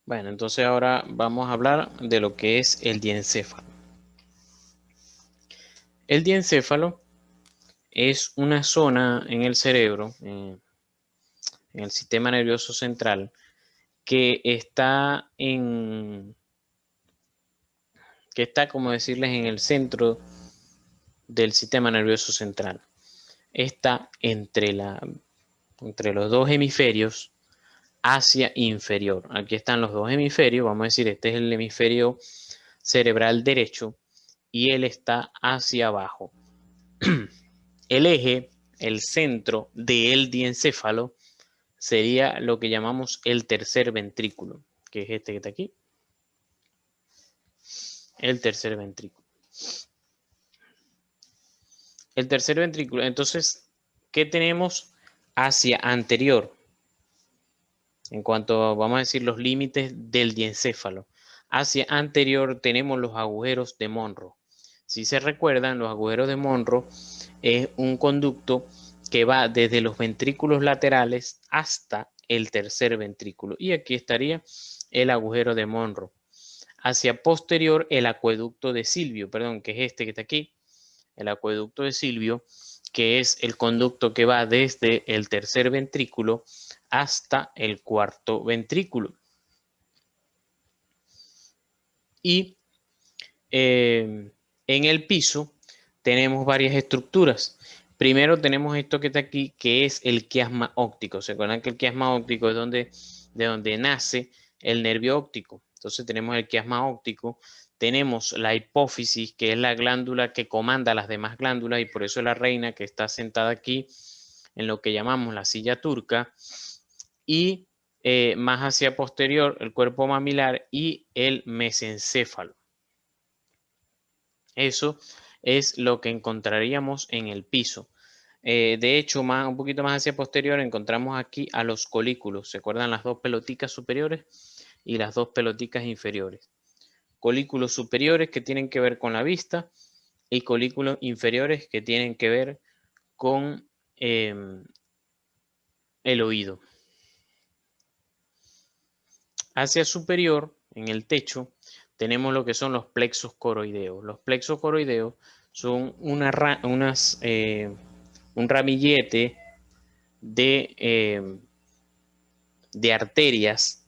Bueno, entonces ahora vamos a hablar de lo que es el diencéfalo. El diencéfalo es una zona en el cerebro, en el sistema nervioso central, que está, como decirles, en el centro del sistema nervioso central. Está entre los dos hemisferios hacia inferior. Aquí están los dos hemisferios, vamos a decir, este es el hemisferio cerebral derecho y él está hacia abajo. El eje, el centro del diencéfalo sería lo que llamamos el tercer ventrículo, que es este que está aquí. El tercer ventrículo. El tercer ventrículo. Entonces, ¿qué tenemos hacia anterior? En cuanto, vamos a decir, los límites del diencéfalo. Hacia anterior tenemos los agujeros de Monro. Si se recuerdan, los agujeros de Monro es un conducto que va desde los ventrículos laterales hasta el tercer ventrículo. Y aquí estaría el agujero de Monro. Hacia posterior, el acueducto de Silvio, perdón, que es este que está aquí. El acueducto de Silvio, que es el conducto que va desde el tercer ventrículo hasta el cuarto ventrículo. Y en el piso tenemos varias estructuras. Primero tenemos esto que está aquí, que es el quiasma óptico. ¿Se acuerdan que el quiasma óptico es de donde nace el nervio óptico? Entonces tenemos el quiasma óptico, tenemos la hipófisis, que es la glándula que comanda las demás glándulas, y por eso es la reina que está sentada aquí en lo que llamamos la silla turca, y más hacia posterior el cuerpo mamilar y el mesencéfalo. Eso es lo que encontraríamos en el piso. De hecho, un poquito más hacia posterior encontramos aquí a los colículos. ¿Se acuerdan las dos peloticas superiores y las dos peloticas inferiores? Colículos superiores que tienen que ver con la vista y colículos inferiores que tienen que ver con el oído. Hacia superior, en el techo, tenemos lo que son los plexos coroideos. Los plexos coroideos son un ramillete de arterias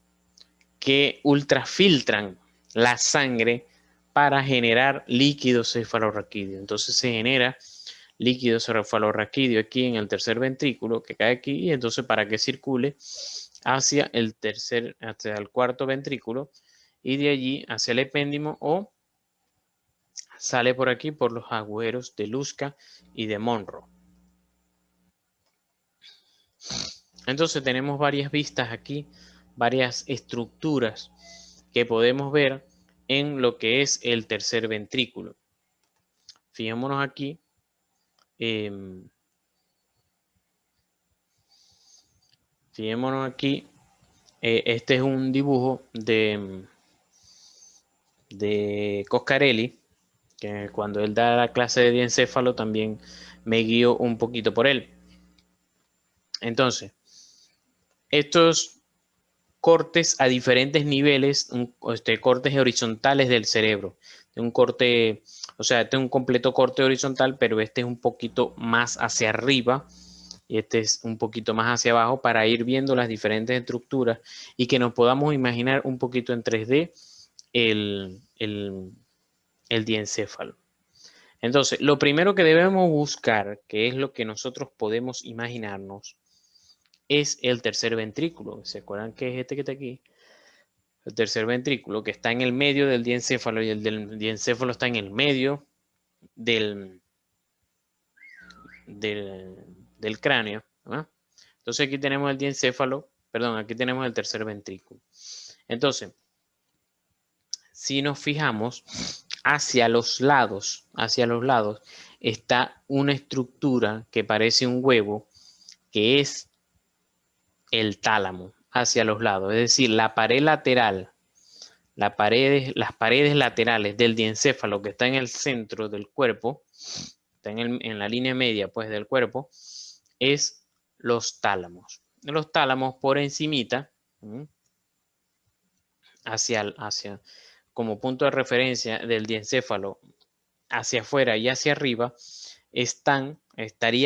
que ultrafiltran la sangre para generar líquido cefalorraquídeo. Entonces se genera líquido cefalorraquídeo aquí en el tercer ventrículo que cae aquí, y entonces para que circule hacia el cuarto ventrículo y de allí hacia el epéndimo, o sale por aquí por los agujeros de Lusca y de Monro. Entonces tenemos varias vistas aquí, varias estructuras que podemos ver en lo que es el tercer ventrículo. Fijémonos aquí. Fijémonos aquí. Este es un dibujo de Coscarelli, que cuando él da la clase de diencéfalo también me guío un poquito por él. Entonces, estos cortes a diferentes niveles, cortes horizontales del cerebro. Un corte, o sea, este es un completo corte horizontal, pero este es un poquito más hacia arriba y este es un poquito más hacia abajo, para ir viendo las diferentes estructuras y que nos podamos imaginar un poquito en 3D el diencéfalo. Entonces, lo primero que debemos buscar, que es lo que nosotros podemos imaginarnos, es el tercer ventrículo. ¿Se acuerdan que es este que está aquí? El tercer ventrículo, que está en el medio del diencéfalo, y el del diencéfalo está en el medio del, del cráneo, ¿no? Entonces aquí tenemos el diencéfalo, perdón, aquí tenemos el tercer ventrículo. Entonces, si nos fijamos hacia los lados, está una estructura que parece un huevo, que es el tálamo, hacia los lados. Es decir, la pared lateral, las paredes laterales del diencéfalo, que está en el centro del cuerpo, está en la línea media pues del cuerpo, es los tálamos. Los tálamos por encimita, como punto de referencia del diencéfalo hacia afuera y hacia arriba,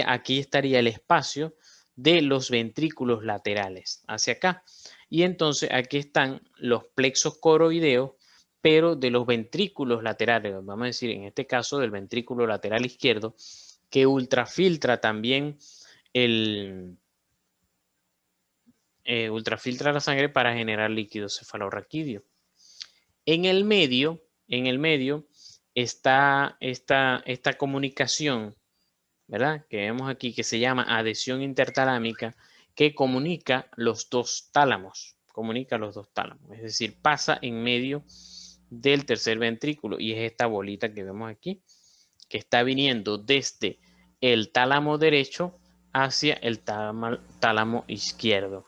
aquí estaría el espacio de los ventrículos laterales hacia acá. Y entonces aquí están los plexos coroideos, pero de los ventrículos laterales, vamos a decir en este caso del ventrículo lateral izquierdo, que ultrafiltra también ultrafiltra la sangre para generar líquido cefalorraquídeo. En el medio está esta comunicación, ¿verdad? Que vemos aquí, que se llama adhesión intertalámica, que comunica los dos tálamos. Es decir, pasa en medio del tercer ventrículo y es esta bolita que vemos aquí, que está viniendo desde el tálamo derecho hacia el tálamo izquierdo.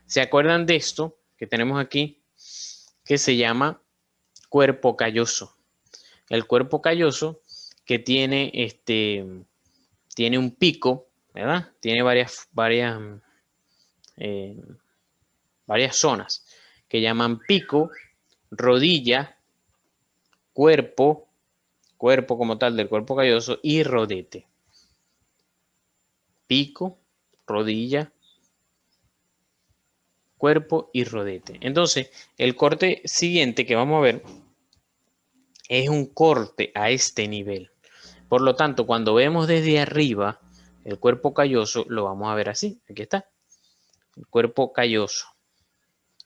¿Se acuerdan de esto que tenemos aquí? Que se llama cuerpo calloso. El cuerpo calloso que tiene un pico, ¿verdad? Tiene varias zonas que llaman pico, rodilla, cuerpo como tal del cuerpo calloso y rodete. Pico, rodilla, cuerpo y rodete. Entonces, el corte siguiente que vamos a ver es un corte a este nivel. Por lo tanto, cuando vemos desde arriba el cuerpo calloso, lo vamos a ver así. Aquí está. El cuerpo calloso.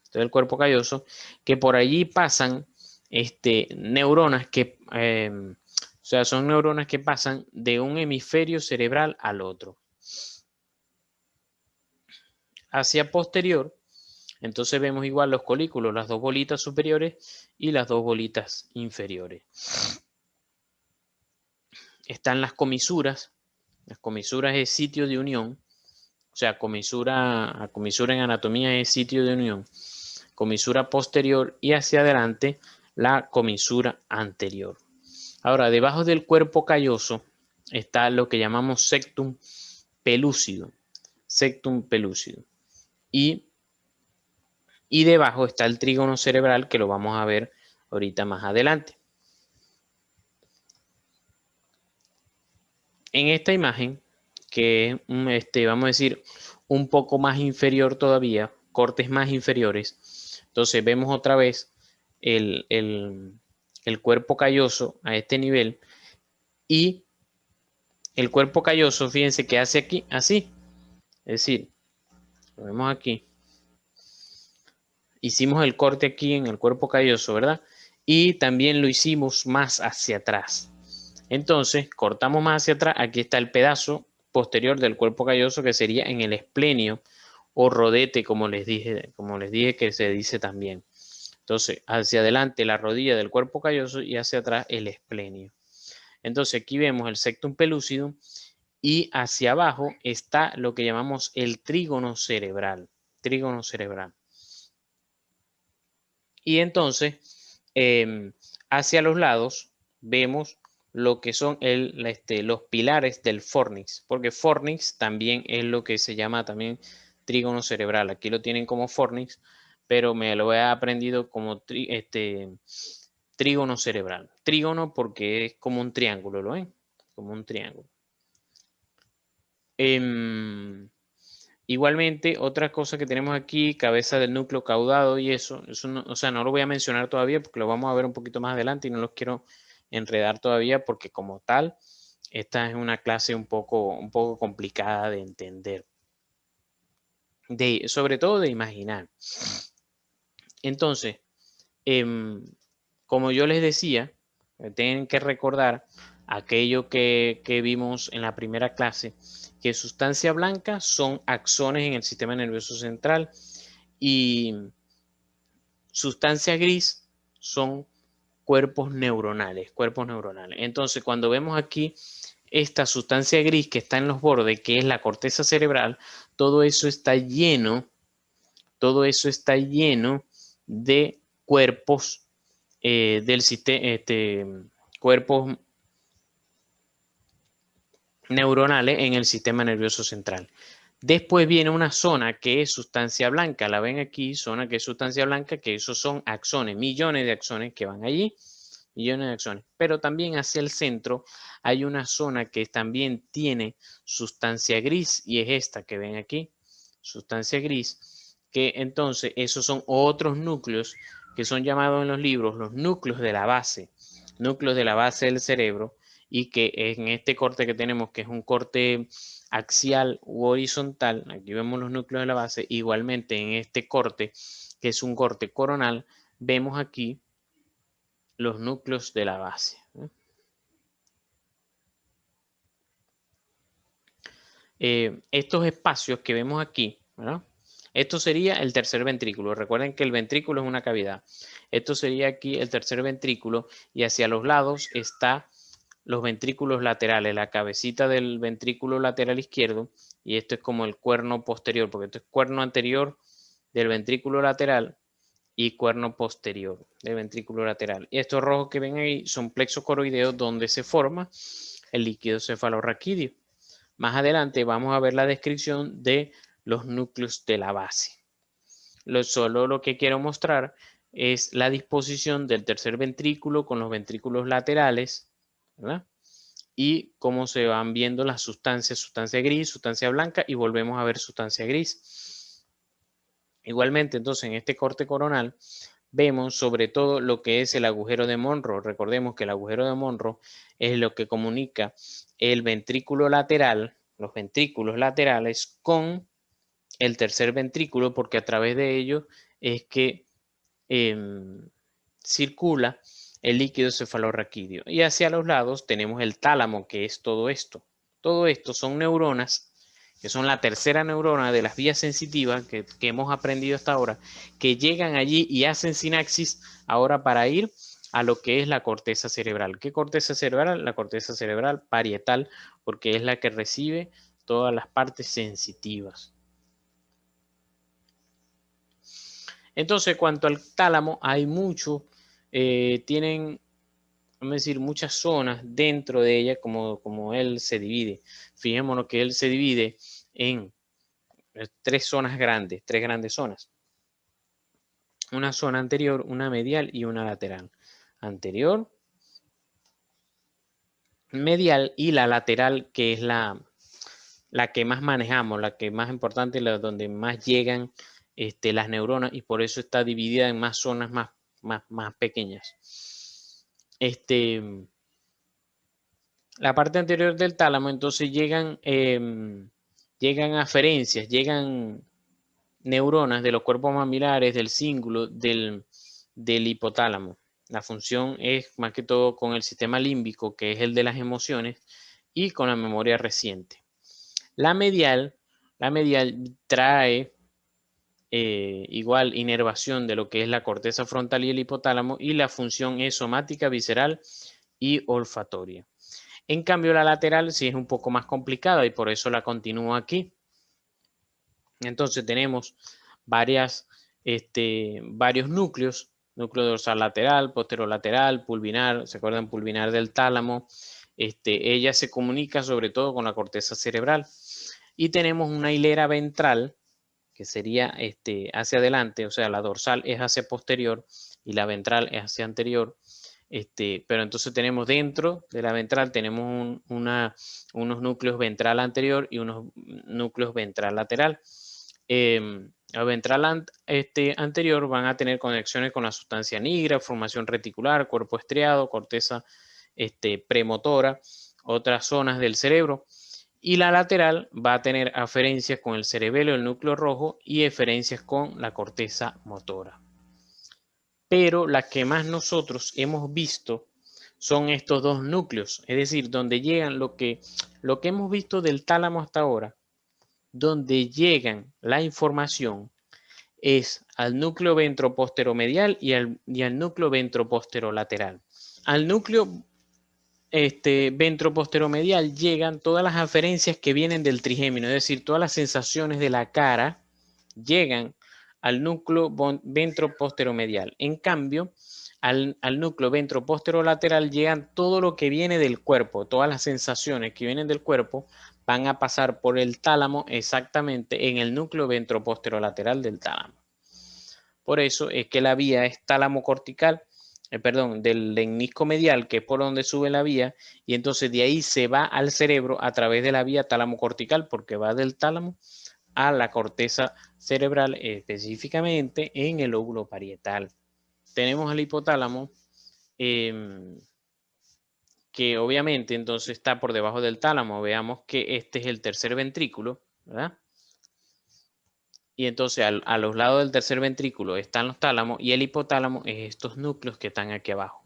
Este es el cuerpo calloso, que por allí pasan neuronas que, son neuronas que pasan de un hemisferio cerebral al otro. Hacia posterior, entonces vemos igual los colículos, las dos bolitas superiores y las dos bolitas inferiores. Están las comisuras. Las comisuras es sitio de unión. O sea, comisura en anatomía es sitio de unión. Comisura posterior y hacia adelante la comisura anterior. Ahora, debajo del cuerpo calloso está lo que llamamos septum pelúcido. Septum pelúcido. Y debajo está el trígono cerebral, que lo vamos a ver ahorita más adelante. En esta imagen, que es, vamos a decir, un poco más inferior todavía, cortes más inferiores, entonces vemos otra vez el cuerpo calloso a este nivel, y el cuerpo calloso, fíjense que hace aquí, así, es decir, lo vemos aquí, hicimos el corte aquí en el cuerpo calloso, ¿verdad? Y también lo hicimos más hacia atrás. Entonces, cortamos más hacia atrás. Aquí está el pedazo posterior del cuerpo calloso, que sería en el esplenio o rodete, como les dije que se dice también. Entonces, hacia adelante la rodilla del cuerpo calloso y hacia atrás el esplenio. Entonces, aquí vemos el septum pelúcido y hacia abajo está lo que llamamos el trígono cerebral. Trígono cerebral. Y entonces, hacia los lados vemos lo que son los pilares del fornix, porque fornix también es lo que se llama también trígono cerebral. Aquí lo tienen como fornix, pero me lo he aprendido como trígono cerebral. Trígono porque es como un triángulo, ¿lo ven? Como un triángulo. Igualmente, otra cosa que tenemos aquí, cabeza del núcleo caudado y eso no, o sea, no lo voy a mencionar todavía porque lo vamos a ver un poquito más adelante y no los quiero enredar todavía porque como tal, esta es una clase un poco complicada de entender, sobre todo de imaginar. Entonces, como yo les decía, tienen que recordar aquello que vimos en la primera clase, que sustancia blanca son axones en el sistema nervioso central y sustancia gris son cuerpos neuronales. Entonces, cuando vemos aquí esta sustancia gris que está en los bordes, que es la corteza cerebral, todo eso está lleno de cuerpos del sistema, cuerpos neuronales en el sistema nervioso central. Después viene una zona que es sustancia blanca, la ven aquí, zona que es sustancia blanca, que esos son axones, millones de axones que van allí, millones de axones. Pero también hacia el centro hay una zona que también tiene sustancia gris y es esta que ven aquí, sustancia gris, que entonces esos son otros núcleos que son llamados en los libros los núcleos de la base del cerebro, y que en este corte que tenemos, que es un corte axial u horizontal, aquí vemos los núcleos de la base, igualmente en este corte, que es un corte coronal, vemos aquí los núcleos de la base. Estos espacios que vemos aquí, ¿verdad? Esto sería el tercer ventrículo. Recuerden que el ventrículo es una cavidad. Esto sería aquí el tercer ventrículo y hacia los lados está los ventrículos laterales, la cabecita del ventrículo lateral izquierdo, y esto es como el cuerno posterior, porque esto es cuerno anterior del ventrículo lateral y cuerno posterior del ventrículo lateral. Y estos rojos que ven ahí son plexos coroideos donde se forma el líquido cefalorraquídeo. Más adelante vamos a ver la descripción de los núcleos de la base. Solo lo que quiero mostrar es la disposición del tercer ventrículo con los ventrículos laterales, ¿verdad? Y cómo se van viendo las sustancias, sustancia gris, sustancia blanca, y volvemos a ver sustancia gris. Igualmente, entonces, en este corte coronal vemos sobre todo lo que es el agujero de Monro. Recordemos que el agujero de Monro es lo que comunica el ventrículo lateral, los ventrículos laterales, con el tercer ventrículo, porque a través de ellos es que circula el líquido cefalorraquídeo. Y hacia los lados tenemos el tálamo, que es todo esto. Todo esto son neuronas, que son la tercera neurona de las vías sensitivas que hemos aprendido hasta ahora, que llegan allí y hacen sinapsis ahora para ir a lo que es la corteza cerebral. ¿Qué corteza cerebral? La corteza cerebral parietal, porque es la que recibe todas las partes sensitivas. Entonces, cuanto al tálamo, hay tienen, vamos a decir, muchas zonas dentro de ella, como él se divide. Fijémonos que él se divide en tres grandes zonas. Una zona anterior, una medial y una lateral. Anterior, medial y la lateral, que es la que más manejamos, la que más importante, donde más llegan las neuronas, y por eso está dividida en más zonas más pequeñas. La parte anterior del tálamo, entonces llegan aferencias, llegan neuronas de los cuerpos mamilares, del cíngulo, del hipotálamo. La función es más que todo con el sistema límbico, que es el de las emociones, y con la memoria reciente. La medial trae igual inervación de lo que es la corteza frontal y el hipotálamo, y la función es somática, visceral y olfatoria. En cambio, la lateral sí es un poco más complicada y por eso la continúo aquí. Entonces tenemos varios núcleos, núcleo dorsal lateral, posterolateral, pulvinar, ¿se acuerdan? Pulvinar del tálamo. Ella se comunica sobre todo con la corteza cerebral. Y tenemos una hilera ventral, que sería hacia adelante, o sea, la dorsal es hacia posterior y la ventral es hacia anterior. Pero entonces tenemos dentro de la ventral, tenemos unos núcleos ventral anterior y unos núcleos ventral lateral. La ventral anterior van a tener conexiones con la sustancia nigra, formación reticular, cuerpo estriado, corteza premotora, otras zonas del cerebro. Y la lateral va a tener aferencias con el cerebelo, el núcleo rojo, y eferencias con la corteza motora. Pero las que más nosotros hemos visto son estos dos núcleos, es decir, donde llegan lo que hemos visto del tálamo hasta ahora, donde llegan la información es al núcleo ventroposteromedial y al núcleo ventroposterolateral. Al núcleo ventroposteromedial llegan todas las aferencias que vienen del trigémino, es decir, todas las sensaciones de la cara llegan al núcleo ventroposteromedial. En cambio, al núcleo ventroposterolateral llegan todo lo que viene del cuerpo, todas las sensaciones que vienen del cuerpo van a pasar por el tálamo exactamente en el núcleo ventroposterolateral del tálamo. Por eso es que la vía es tálamo cortical, del lemnisco medial, que es por donde sube la vía, y entonces de ahí se va al cerebro a través de la vía tálamo cortical, porque va del tálamo a la corteza cerebral, específicamente en el lóbulo parietal. Tenemos el hipotálamo, que obviamente entonces está por debajo del tálamo. Veamos que este es el tercer ventrículo, ¿verdad? Y entonces a los lados del tercer ventrículo están los tálamos y el hipotálamo es estos núcleos que están aquí abajo.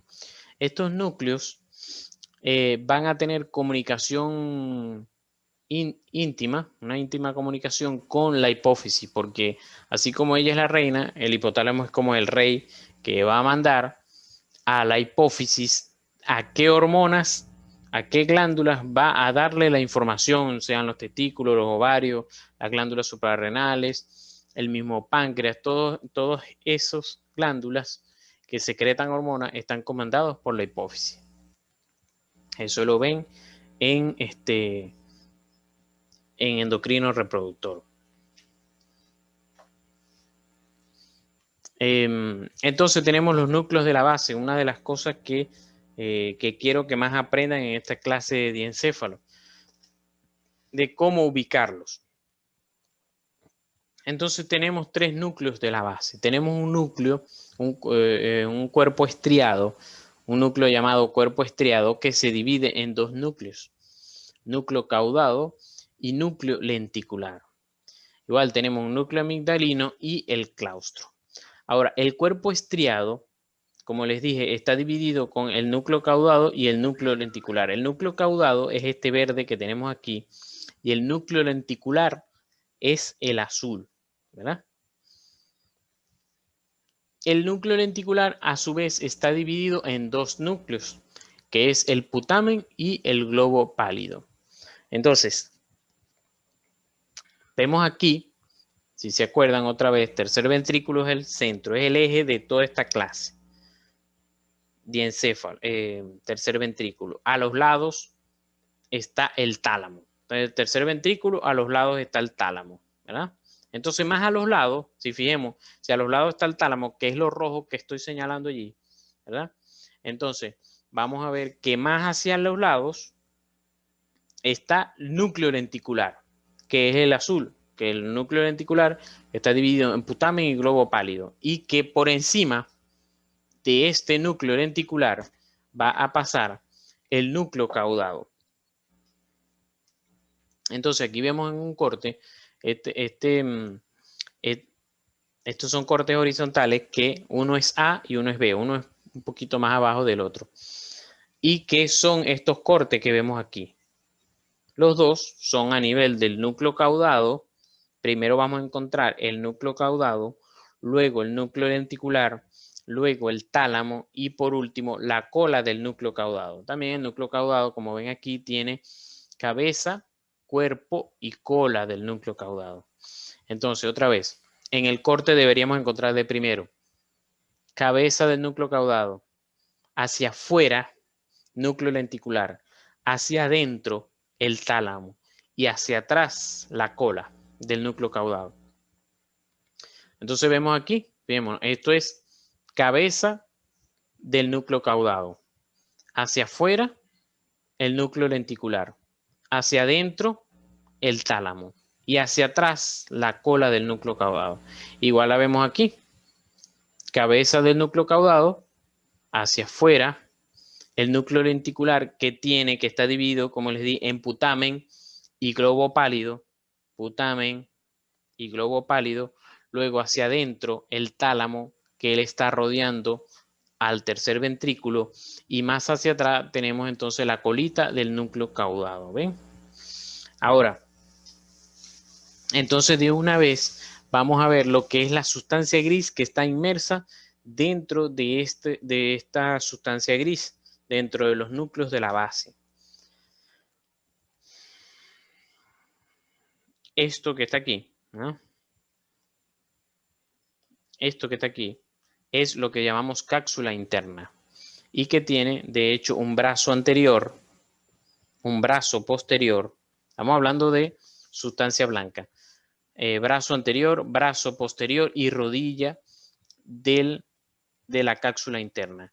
Estos núcleos van a tener comunicación íntima, una íntima comunicación con la hipófisis, porque así como ella es la reina, el hipotálamo es como el rey que va a mandar a la hipófisis a qué hormonas, a qué glándulas va a darle la información, sean los testículos, los ovarios, las glándulas suprarrenales, el mismo páncreas, todos esos glándulas que secretan hormonas están comandados por la hipófisis. Eso lo ven en endocrino reproductor. Entonces tenemos los núcleos de la base, una de las cosas que quiero que más aprendan en esta clase de diencéfalo, de cómo ubicarlos. Entonces tenemos tres núcleos de la base. Tenemos un núcleo, un cuerpo estriado, un núcleo llamado cuerpo estriado que se divide en dos núcleos, núcleo caudado y núcleo lenticular. Igual tenemos un núcleo amigdalino y el claustro. Ahora, el cuerpo estriado, como les dije, está dividido con el núcleo caudado y el núcleo lenticular. El núcleo caudado es este verde que tenemos aquí y el núcleo lenticular es el azul, ¿verdad? El núcleo lenticular a su vez está dividido en dos núcleos, que es el putamen y el globo pálido. Entonces, vemos aquí, si se acuerdan otra vez, tercer ventrículo es el centro, es el eje de toda esta clase. Diencéfalo, tercer ventrículo. A los lados está el tálamo. Entonces, el tercer ventrículo, a los lados está el tálamo, ¿verdad? Entonces, más a los lados, si fijemos, si a los lados está el tálamo, que es lo rojo que estoy señalando allí, ¿verdad? Entonces, vamos a ver que más hacia los lados está el núcleo lenticular, que es el azul, que el núcleo lenticular está dividido en putamen y globo pálido, y que por encima de este núcleo lenticular va a pasar el núcleo caudado. Entonces aquí vemos en un corte, estos son cortes horizontales que uno es A y uno es B, uno es un poquito más abajo del otro. ¿Y qué son estos cortes que vemos aquí? Los dos son a nivel del núcleo caudado. Primero vamos a encontrar el núcleo caudado, luego el núcleo lenticular, luego el tálamo y por último la cola del núcleo caudado. También el núcleo caudado, como ven aquí, tiene cabeza, cuerpo y cola del núcleo caudado. Entonces, otra vez, en el corte deberíamos encontrar de primero cabeza del núcleo caudado, hacia afuera núcleo lenticular, hacia adentro el tálamo y hacia atrás la cola del núcleo caudado. Entonces vemos aquí, vemos, esto es cabeza del núcleo caudado, hacia afuera el núcleo lenticular, hacia adentro el tálamo y hacia atrás la cola del núcleo caudado. Igual la vemos aquí, cabeza del núcleo caudado, hacia afuera el núcleo lenticular que está dividido, como les di, en putamen y globo pálido, putamen y globo pálido, luego hacia adentro el tálamo que él está rodeando al tercer ventrículo y más hacia atrás tenemos entonces la colita del núcleo caudado, ¿ven? Ahora, entonces de una vez vamos a ver lo que es la sustancia gris que está inmersa dentro de esta sustancia gris, dentro de los núcleos de la base. Esto que está aquí, ¿no? Esto que está aquí es lo que llamamos cápsula interna y que tiene de hecho un brazo anterior, un brazo posterior Estamos hablando de sustancia blanca. Brazo anterior, brazo posterior y rodilla de la cápsula interna.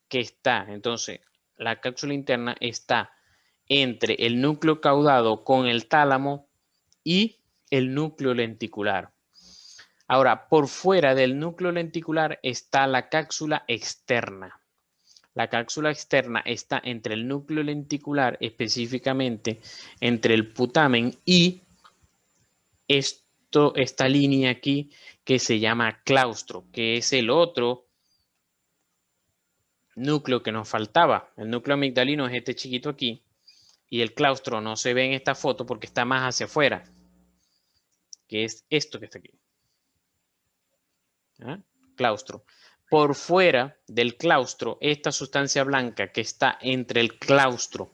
Que está, entonces, la cápsula interna está entre el núcleo caudado con el tálamo y el núcleo lenticular. Ahora, por fuera del núcleo lenticular está la cápsula externa. La cápsula externa está entre el núcleo lenticular, específicamente entre el putamen y esta línea aquí que se llama claustro, que es el otro núcleo que nos faltaba. El núcleo amigdalino es este chiquito aquí y el claustro no se ve en esta foto porque está más hacia afuera, que es esto que está aquí. ¿Ah? Claustro. Por fuera del claustro, esta sustancia blanca que está entre el claustro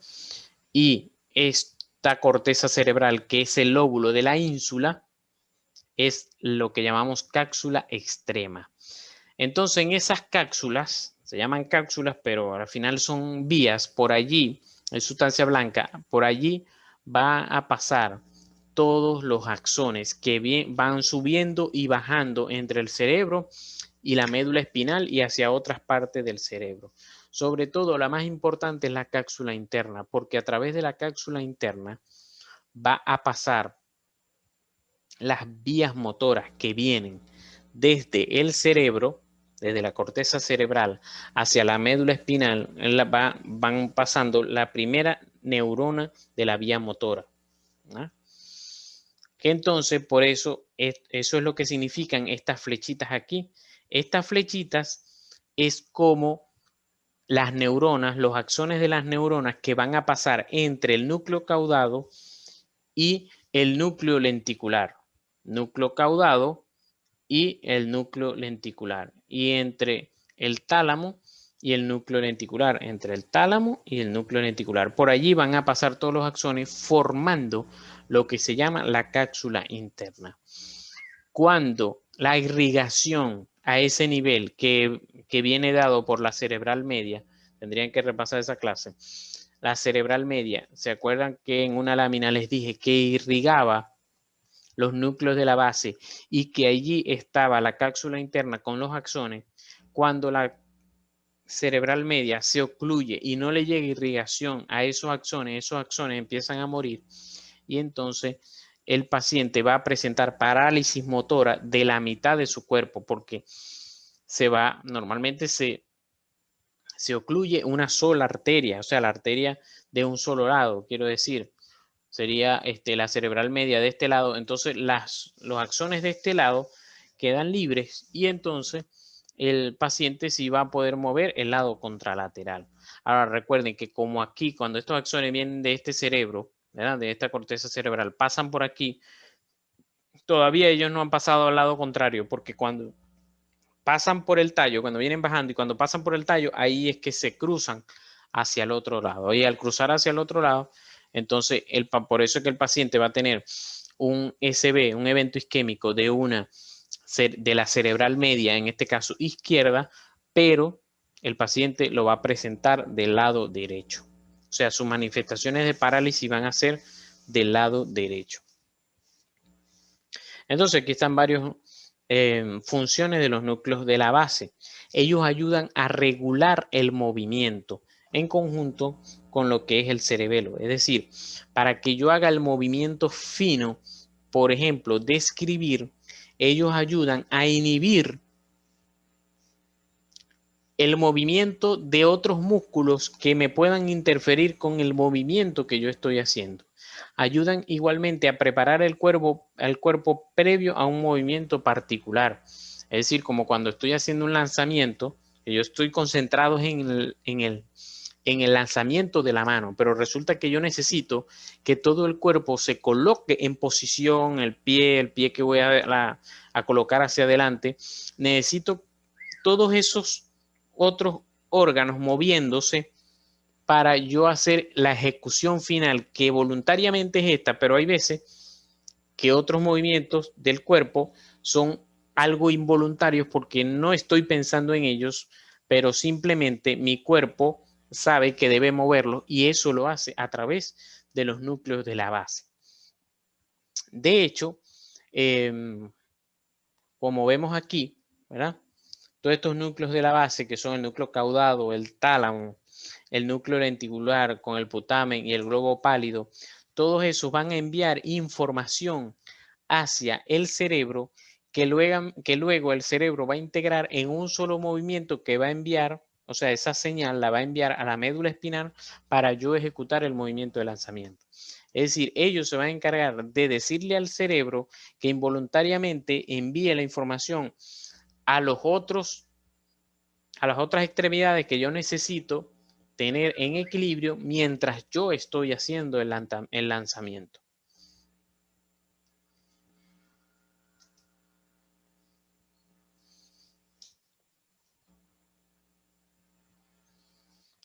y esta corteza cerebral, que es el lóbulo de la ínsula, es lo que llamamos cápsula extrema. Entonces, en esas cápsulas, se llaman cápsulas, pero al final son vías, por allí, es sustancia blanca, por allí va a pasar todos los axones que van subiendo y bajando entre el cerebro y la médula espinal y hacia otras partes del cerebro. Sobre todo, la más importante es la cápsula interna, porque a través de la cápsula interna va a pasar las vías motoras que vienen desde el cerebro, desde la corteza cerebral hacia la médula espinal, van pasando la primera neurona de la vía motora. ¿No? Que entonces, por eso, eso es lo que significan estas flechitas aquí. Estas flechitas es como las neuronas, los axones de las neuronas que van a pasar entre el núcleo caudado y el núcleo lenticular. Núcleo caudado y el núcleo lenticular. Y entre el tálamo y el núcleo lenticular. Entre el tálamo y el núcleo lenticular. Por allí van a pasar todos los axones formando lo que se llama la cápsula interna. Cuando la irrigación a ese nivel que viene dado por la cerebral media, tendrían que repasar esa clase, la cerebral media, ¿se acuerdan que en una lámina les dije que irrigaba los núcleos de la base y que allí estaba la cápsula interna con los axones? Cuando la cerebral media se ocluye y no le llega irrigación a esos axones empiezan a morir y entonces el paciente va a presentar parálisis motora de la mitad de su cuerpo porque normalmente se ocluye una sola arteria, o sea, la arteria de un solo lado, quiero decir, sería la cerebral media de este lado, entonces los axones de este lado quedan libres y entonces el paciente sí va a poder mover el lado contralateral. Ahora recuerden que como aquí, cuando estos axones vienen de este cerebro, ¿verdad? De esta corteza cerebral, pasan por aquí, todavía ellos no han pasado al lado contrario, porque cuando pasan por el tallo, cuando vienen bajando y cuando pasan por el tallo, ahí es que se cruzan hacia el otro lado. Y al cruzar hacia el otro lado, entonces por eso es que el paciente va a tener un SB, un evento isquémico de la cerebral media, en este caso izquierda, pero el paciente lo va a presentar del lado derecho. O sea, sus manifestaciones de parálisis van a ser del lado derecho. Entonces, aquí están varias funciones de los núcleos de la base. Ellos ayudan a regular el movimiento en conjunto con lo que es el cerebelo. Es decir, para que yo haga el movimiento fino, por ejemplo, de escribir, ellos ayudan a inhibir el movimiento de otros músculos que me puedan interferir con el movimiento que yo estoy haciendo. Ayudan igualmente a preparar el cuerpo previo a un movimiento particular. Es decir, como cuando estoy haciendo un lanzamiento, que yo estoy concentrado en el lanzamiento de la mano, pero resulta que yo necesito que todo el cuerpo se coloque en posición, el pie que voy a colocar hacia adelante. Necesito todos esos otros órganos moviéndose para yo hacer la ejecución final, que voluntariamente es esta, pero hay veces que otros movimientos del cuerpo son algo involuntarios porque no estoy pensando en ellos, pero simplemente mi cuerpo sabe que debe moverlo y eso lo hace a través de los núcleos de la base. De hecho, como vemos aquí, ¿verdad? Todos estos núcleos de la base, que son el núcleo caudado, el tálamo, el núcleo lenticular con el putamen y el globo pálido, todos esos van a enviar información hacia el cerebro que luego el cerebro va a integrar en un solo movimiento que va a enviar, o sea, esa señal la va a enviar a la médula espinal para yo ejecutar el movimiento de lanzamiento. Es decir, ellos se van a encargar de decirle al cerebro que involuntariamente envíe la información a las otras extremidades que yo necesito tener en equilibrio mientras yo estoy haciendo el lanzamiento.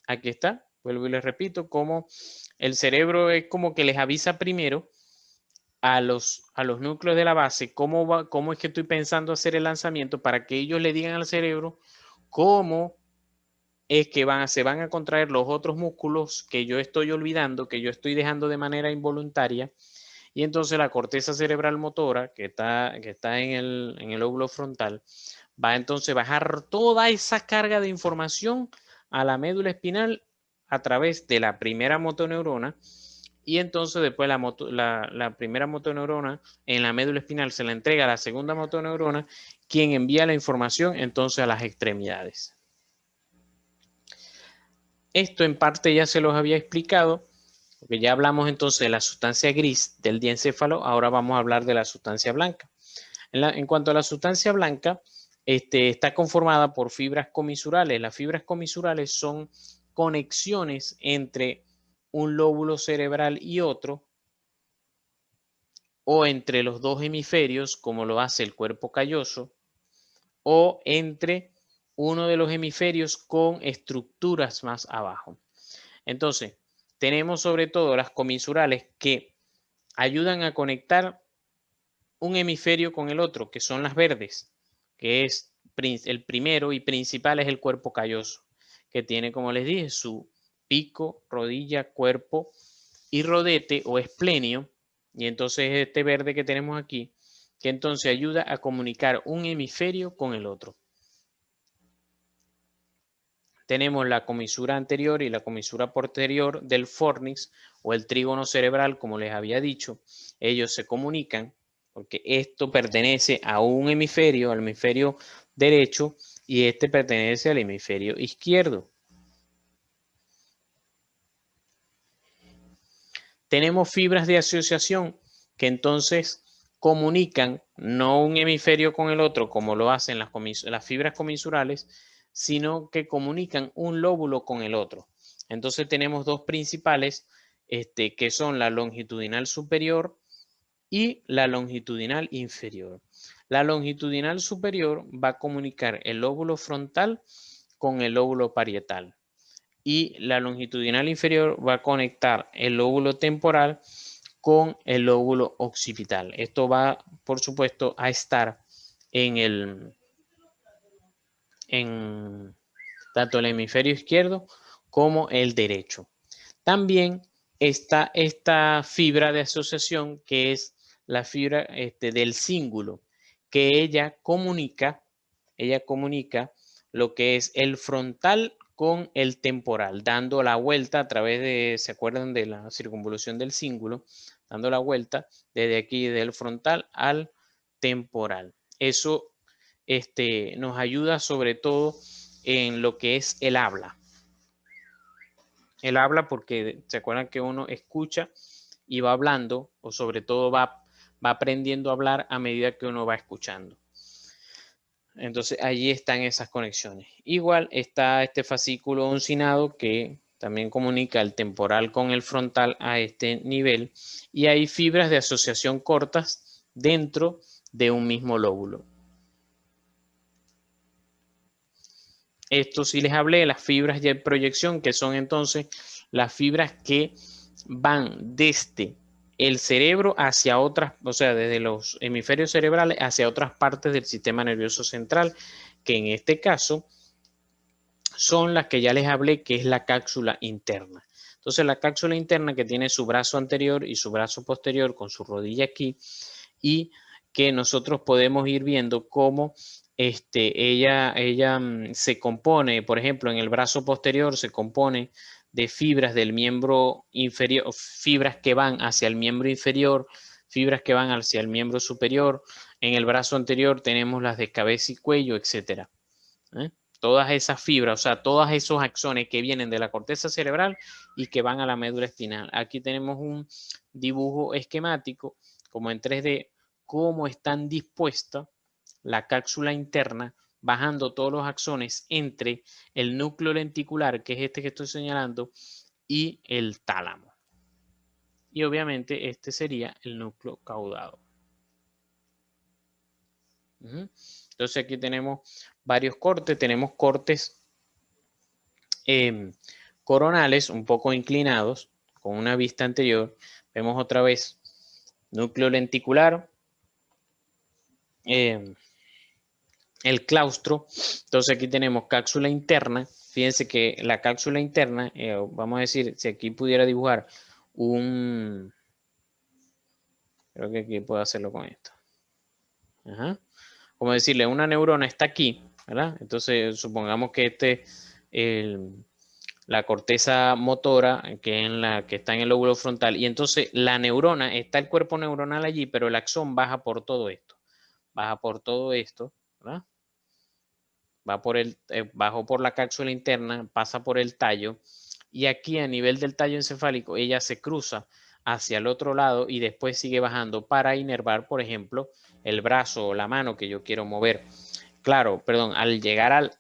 Aquí está, vuelvo y les repito, como el cerebro es como que les avisa primero a los núcleos de la base cómo es que estoy pensando hacer el lanzamiento para que ellos le digan al cerebro cómo es que se van a contraer los otros músculos que yo estoy olvidando, que yo estoy dejando de manera involuntaria. Y entonces la corteza cerebral motora, que está en el lóbulo frontal, va entonces a bajar toda esa carga de información a la médula espinal a través de la primera motoneurona. Y entonces después la primera motoneurona en la médula espinal se la entrega a la segunda motoneurona, quien envía la información entonces a las extremidades. Esto en parte ya se los había explicado, porque ya hablamos entonces de la sustancia gris del diencéfalo, ahora vamos a hablar de la sustancia blanca. En cuanto a la sustancia blanca, está conformada por fibras comisurales. Las fibras comisurales son conexiones entre un lóbulo cerebral y otro, o entre los dos hemisferios, como lo hace el cuerpo calloso, o entre uno de los hemisferios con estructuras más abajo. Entonces, tenemos sobre todo las comisurales que ayudan a conectar un hemisferio con el otro, que son las verdes, que es el primero y principal es el cuerpo calloso, que tiene, como les dije, su pico, rodilla, cuerpo y rodete o esplenio. Y entonces este verde que tenemos aquí, que entonces ayuda a comunicar un hemisferio con el otro. Tenemos la comisura anterior y la comisura posterior del fornix o el trígono cerebral, como les había dicho. Ellos se comunican porque esto pertenece a un hemisferio, al hemisferio derecho, y este pertenece al hemisferio izquierdo. Tenemos fibras de asociación que entonces comunican no un hemisferio con el otro, como lo hacen las fibras comisurales, sino que comunican un lóbulo con el otro. Entonces tenemos dos principales, que son la longitudinal superior y la longitudinal inferior. La longitudinal superior va a comunicar el lóbulo frontal con el lóbulo parietal. Y la longitudinal inferior va a conectar el lóbulo temporal con el lóbulo occipital. Esto va, por supuesto, a estar en tanto el hemisferio izquierdo como el derecho. También está esta fibra de asociación que es la fibra del cíngulo, que ella comunica lo que es el frontal con el temporal, dando la vuelta a través de, ¿se acuerdan de la circunvolución del cíngulo? Dando la vuelta desde aquí, del frontal al temporal. Eso nos ayuda sobre todo en lo que es el habla. El habla porque se acuerdan que uno escucha y va hablando, o sobre todo va aprendiendo a hablar a medida que uno va escuchando. Entonces allí están esas conexiones. Igual está este fascículo uncinado que también comunica el temporal con el frontal a este nivel, y hay fibras de asociación cortas dentro de un mismo lóbulo. Esto sí les hablé de las fibras de proyección, que son entonces las fibras que van desde el cerebro hacia otras, o sea, desde los hemisferios cerebrales hacia otras partes del sistema nervioso central, que en este caso son las que ya les hablé, que es la cápsula interna. Entonces la cápsula interna que tiene su brazo anterior y su brazo posterior con su rodilla aquí, y que nosotros podemos ir viendo cómo ella se compone, por ejemplo, en el brazo posterior se compone de fibras del miembro inferior, fibras que van hacia el miembro inferior, fibras que van hacia el miembro superior. En el brazo anterior tenemos las de cabeza y cuello, etcétera. Todas esas fibras, o sea, todos esos axones que vienen de la corteza cerebral y que van a la médula espinal. Aquí tenemos un dibujo esquemático, como en 3D, cómo están dispuestas la cápsula interna, bajando todos los axones entre el núcleo lenticular, que es este que estoy señalando, y el tálamo. Y obviamente este sería el núcleo caudado. Entonces aquí tenemos varios cortes. Tenemos cortes coronales un poco inclinados con una vista anterior. Vemos otra vez núcleo lenticular, el claustro. Entonces aquí tenemos cápsula interna. Fíjense que la cápsula interna, vamos a decir, si aquí pudiera dibujar un... Creo que aquí puedo hacerlo con esto. Ajá. Como decirle, una neurona está aquí, ¿verdad? Entonces supongamos que la corteza motora, que está en el lóbulo frontal, y entonces la neurona, está el cuerpo neuronal allí, pero el axón baja por todo esto. Baja por todo esto, ¿verdad? Va por bajó por la cápsula interna, pasa por el tallo, y aquí a nivel del tallo encefálico, ella se cruza hacia el otro lado y después sigue bajando para inervar, por ejemplo, el brazo o la mano que yo quiero mover. Claro, perdón,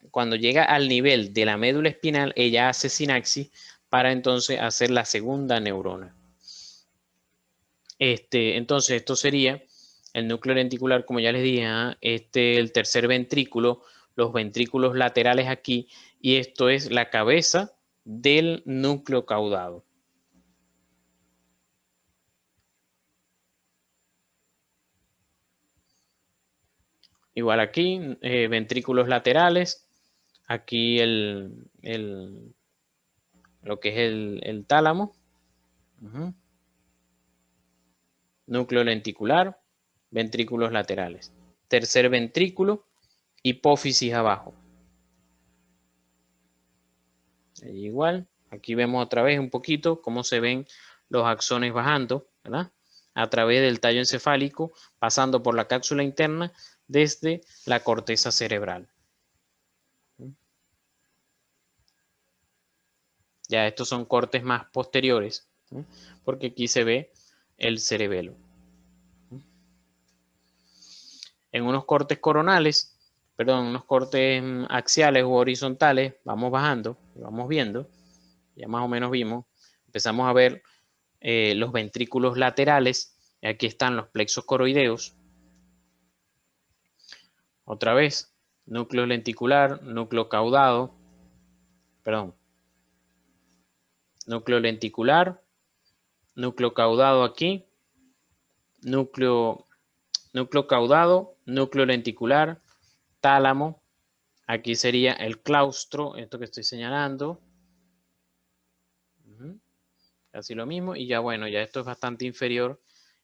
cuando llega al nivel de la médula espinal, ella hace sinapsis para entonces hacer la segunda neurona. Entonces, esto sería el núcleo lenticular, como ya les dije, el tercer ventrículo, los ventrículos laterales aquí, y esto es la cabeza del núcleo caudado. Igual aquí, ventrículos laterales, aquí lo que es el tálamo. Núcleo lenticular, ventrículos laterales. Tercer ventrículo, hipófisis abajo. Igual, aquí vemos otra vez un poquito cómo se ven los axones bajando, ¿verdad? A través del tallo encefálico, pasando por la cápsula interna desde la corteza cerebral. Ya estos son cortes más posteriores, porque aquí se ve el cerebelo. En unos cortes coronales, perdón, unos cortes axiales u horizontales, vamos bajando, vamos viendo, ya más o menos vimos, empezamos a ver los ventrículos laterales, y aquí están los plexos coroideos. Otra vez, núcleo lenticular, núcleo caudado, perdón, núcleo lenticular, núcleo caudado aquí, núcleo caudado, núcleo lenticular, tálamo, aquí sería el claustro, esto que estoy señalando, casi lo mismo, y ya bueno, ya esto es bastante inferior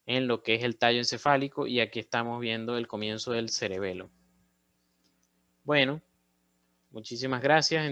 en lo que es el tallo encefálico, y aquí estamos viendo el comienzo del cerebelo. Bueno, muchísimas gracias.